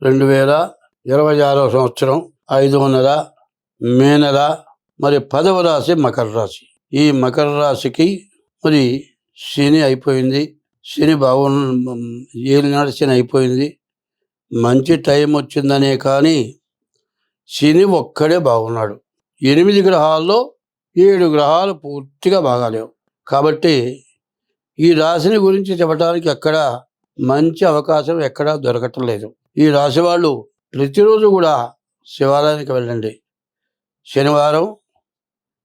2026 సంవత్సరం 5వ నెల మే నెల. మరి 10వ రాశి మకర రాశి. ఈ మకర రాశికి మరి శని అయిపోయింది. శని ఏలినాడు శని అయిపోయింది. మంచి టైం వచ్చిందనే కానీ శని ఒక్కడే బాగున్నాడు. 8 గ్రహాల్లో 7 గ్రహాలు పూర్తిగా బాగాలేవు. కాబట్టి ఈ రాశిని గురించి చెప్పడానికి ఎక్కడ మంచి అవకాశం ఎక్కడా దొరకటం లేదు. ఈ రాశి వాళ్ళు ప్రతిరోజు కూడా శివాలయానికి వెళ్ళండి. శనివారం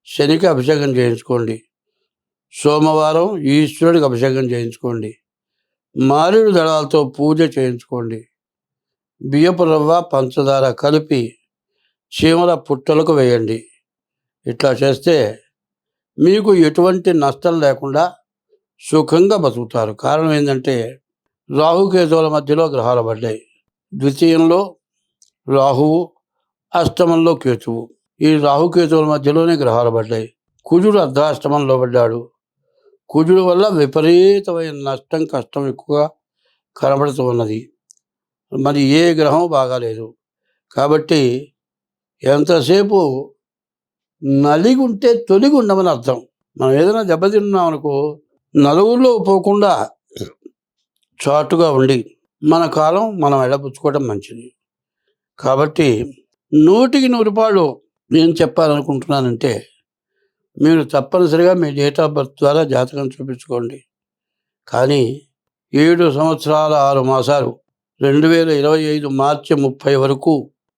శనికి అభిషేకం చేయించుకోండి. సోమవారం ఈశ్వరుడికి అభిషేకం చేయించుకోండి. మారేడు దళాలతో పూజ చేయించుకోండి. బియ్యపు రవ్వ పంచదార కలిపి చీమల పుట్టలకు వేయండి. ఇట్లా చేస్తే మీకు ఎటువంటి నష్టం లేకుండా సుఖంగా బతుకుతారు. కారణం ఏంటంటే రాహుకేతువుల మధ్యలో గ్రహాలు పడ్డాయి. ద్వితీయంలో రాహువు, అష్టమంలో కేతువు. ఈ రాహుకేతువుల మధ్యలోనే గ్రహాలు పడ్డాయి. కుజుడు అర్ధాష్టమంలో పడ్డాడు. కుజుడు వల్ల విపరీతమైన నష్టం, కష్టం ఎక్కువగా కనబడుతూ ఉన్నది. మరి ఏ గ్రహం బాగాలేదు. కాబట్టి ఎంతసేపు నలిగి ఉంటే తొలిగి ఉండమని అర్థం. మనం ఏదైనా దెబ్బతిన్నాం అనుకో, నలుగురిలో పోకుండా చాటుగా ఉండి మన కాలం మనం ఎడపుచ్చుకోవడం మంచిది. కాబట్టి 100% నేను చెప్పాలనుకుంటున్నానంటే, మీరు తప్పనిసరిగా మీ డేట్ ఆఫ్ బర్త్ ద్వారా జాతకం చూపించుకోండి. కానీ 7 సంవత్సరాల 6 మాసాలు 2025 మార్చి 30 వరకు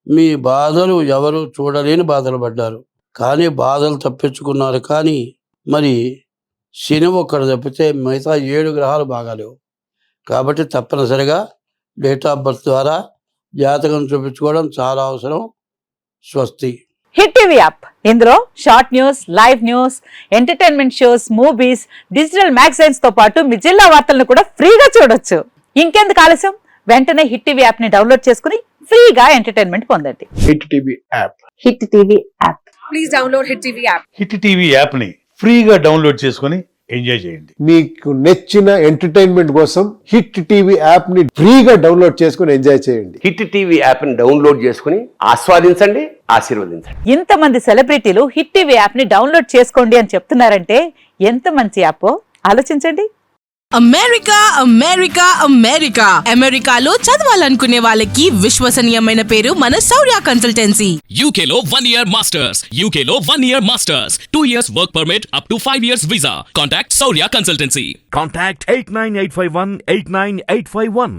మీ బాధలు ఎవరు చూడలేని బాధలు పడ్డారు. కానీ బాధలు తప్పించుకున్నారు. కానీ మరి శని ఒక్కడు తప్పితే మిగతా 7 గ్రహాలు బాగాలేవు. కాబట్టి తప్పనిసరిగా డేట్ ఆఫ్ బర్త్ ద్వారా జాతకం చూపించుకోవడం చాలా అవసరం. స్వస్తి. హిట్ టీవీ యాప్, ఇందులో short news, live news, entertainment shows, movies, digital magazines తో పాటు మీ జిల్లా వార్తలను కూడా ఫ్రీగా చూడొచ్చు. ఇంకెందుకు ఆలస్యం, వెంటనే హిట్ టీవీ యాప్ ని డౌన్లోడ్ చేసుకుని ఫ్రీగా ఎంటర్టైన్మెంట్ పొందండి. Hit TV app. Hit TV app. Please download hit TV app. Hit TV app ని ఫ్రీగా డౌన్లోడ్ చేసుకుని ఎంజాయ్ చేయండి. మీకు నచ్చిన ఎంటర్టైన్మెంట్ కోసం హిట్ టీవీ యాప్ ని ఫ్రీగా డౌన్లోడ్ చేసుకుని ఎంజాయ్ చేయండి. హిట్ టీవీ యాప్ ని డౌన్లోడ్ చేసుకుని ఆస్వాదించండి, ఆశీర్వదించండి. ఇంతమంది సెలబ్రిటీలు హిట్ టీవీ యాప్ ని డౌన్లోడ్ చేసుకోండి అని చెప్తున్నారంటే ఎంత మంచి యాప్ ఆలోచించండి. అమెరికా అమెరికా అమెరికా అమెరికాలో చదవాలనుకునే వాళ్ళకి విశ్వసనీయమైన పేరు మన శౌర్య కన్సల్టెన్సీ. UK లో 1 year masters, UK లో 1 year masters, 2 years work permit up to 5 years visa. Contact Saurya Consultancy. Contact 89851 89851.